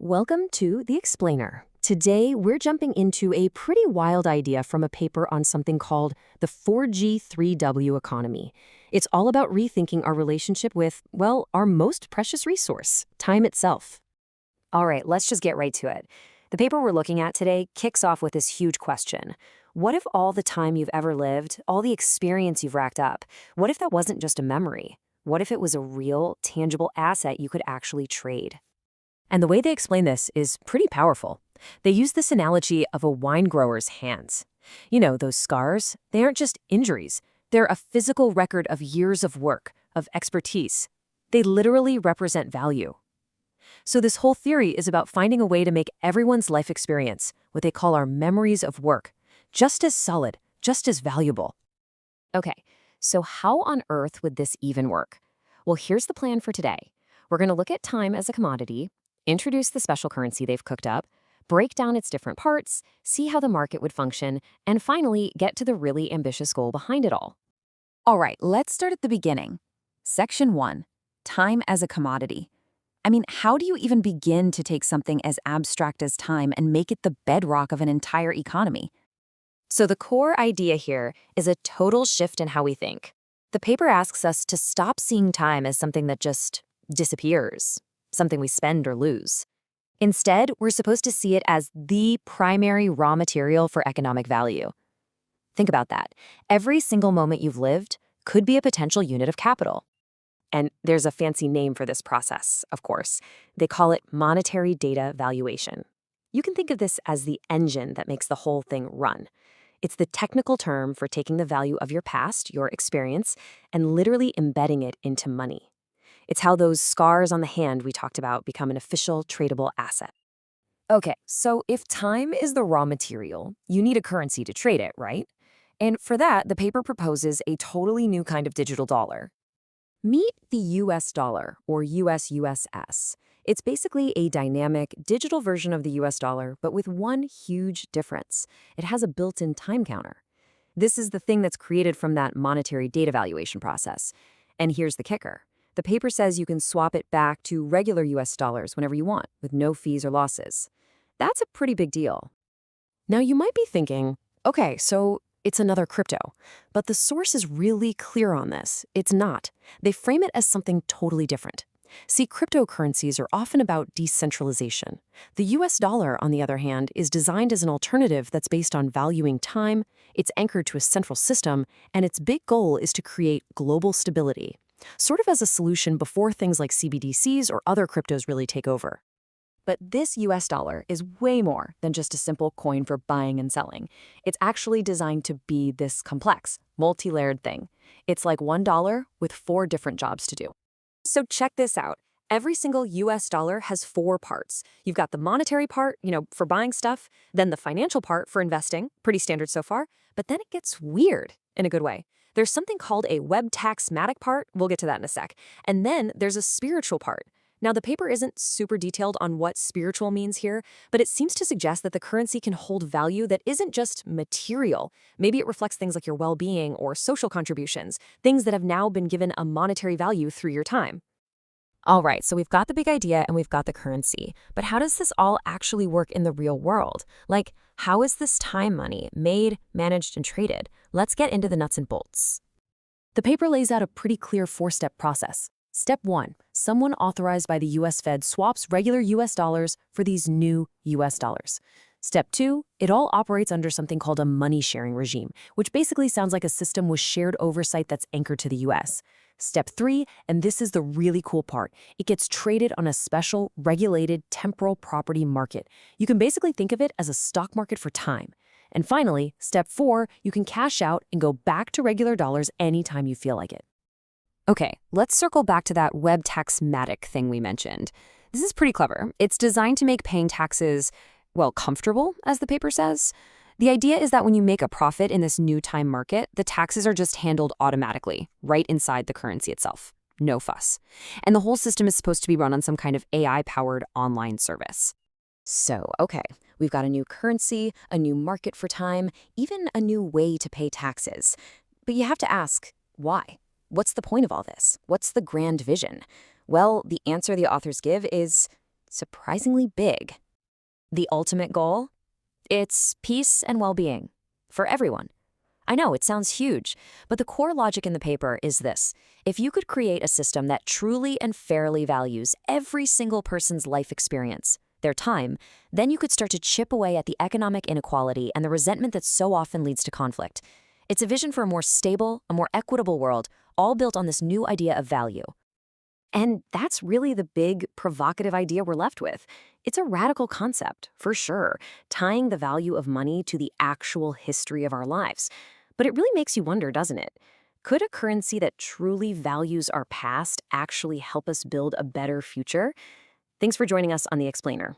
Welcome to The Explainer. Today, we're jumping into a pretty wild idea from a paper on something called the 4G3W economy. It's all about rethinking our relationship with, well, our most precious resource, time itself. All right, let's just get right to it. The paper we're looking at today kicks off with this huge question. What if all the time you've ever lived, all the experience you've racked up, what if that wasn't just a memory? What if it was a real, tangible asset you could actually trade? And the way they explain this is pretty powerful. They use this analogy of a wine grower's hands. You know, those scars, they aren't just injuries. They're a physical record of years of work, of expertise. They literally represent value. So this whole theory is about finding a way to make everyone's life experience, what they call our memories of work, just as solid, just as valuable. Okay, so how on earth would this even work? Well, here's the plan for today. We're going to look at time as a commodity, introduce the special currency they've cooked up, break down its different parts, see how the market would function, and finally get to the really ambitious goal behind it all. All right, let's start at the beginning. Section 1, time as a commodity. I mean, how do you even begin to take something as abstract as time and make it the bedrock of an entire economy? So the core idea here is a total shift in how we think. The paper asks us to stop seeing time as something that just disappears, something we spend or lose. Instead, we're supposed to see it as the primary raw material for economic value. Think about that. Every single moment you've lived could be a potential unit of capital. And there's a fancy name for this process, of course. They call it monetary data valuation. You can think of this as the engine that makes the whole thing run. It's the technical term for taking the value of your past, your experience, and literally embedding it into money. It's how those scars on the hand we talked about become an official tradable asset. Okay, so if time is the raw material, you need a currency to trade it, right? And for that, the paper proposes a totally new kind of digital dollar. Meet the US dollar, or USUSS. It's basically a dynamic, digital version of the US dollar, but with one huge difference. It has a built-in time counter. This is the thing that's created from that monetary data valuation process. And here's the kicker. The paper says you can swap it back to regular US dollars whenever you want, with no fees or losses. That's a pretty big deal. Now, you might be thinking, okay, so it's another crypto. But the source is really clear on this. It's not. They frame it as something totally different. See, cryptocurrencies are often about decentralization. The US dollar, on the other hand, is designed as an alternative that's based on valuing time, it's anchored to a central system, and its big goal is to create global stability, sort of as a solution before things like CBDCs or other cryptos really take over. But this US dollar is way more than just a simple coin for buying and selling. It's actually designed to be this complex, multi-layered thing. It's like $1 with 4 different jobs to do. So check this out. Every single US dollar has 4 parts. You've got the monetary part, for buying stuff, then the financial part for investing, pretty standard so far, but then it gets weird in a good way. There's something called a web taxmatic part, we'll get to that in a sec, and then there's a spiritual part. Now, the paper isn't super detailed on what spiritual means here, but it seems to suggest that the currency can hold value that isn't just material. Maybe it reflects things like your well-being or social contributions, things that have now been given a monetary value through your time. All right, so we've got the big idea and we've got the currency, but how does this all actually work in the real world? Like, how is this time money made, managed, and traded? Let's get into the nuts and bolts. The paper lays out a pretty clear 4-step process. Step 1, someone authorized by the US Fed swaps regular US dollars for these new US dollars. Step 2, it all operates under something called a money-sharing regime, which basically sounds like a system with shared oversight that's anchored to the US. Step 3, and this is the really cool part, it gets traded on a special, regulated, temporal property market. You can basically think of it as a stock market for time. And finally, step 4, you can cash out and go back to regular dollars anytime you feel like it. Okay, let's circle back to that web taxmatic thing we mentioned. This is pretty clever. It's designed to make paying taxes, well, comfortable, as the paper says. The idea is that when you make a profit in this new time market, the taxes are just handled automatically, right inside the currency itself. No fuss. And the whole system is supposed to be run on some kind of AI-powered online service. So, okay, we've got a new currency, a new market for time, even a new way to pay taxes. But you have to ask, why? What's the point of all this? What's the grand vision? Well, the answer the authors give is surprisingly big. The ultimate goal? It's peace and well-being for everyone. I know it sounds huge, but the core logic in the paper is this. If you could create a system that truly and fairly values every single person's life experience, their time, then you could start to chip away at the economic inequality and the resentment that so often leads to conflict. It's a vision for a more stable, a more equitable world, all built on this new idea of value. And that's really the big, provocative idea we're left with. It's a radical concept, for sure, tying the value of money to the actual history of our lives. But it really makes you wonder, doesn't it? Could a currency that truly values our past actually help us build a better future? Thanks for joining us on The Explainer.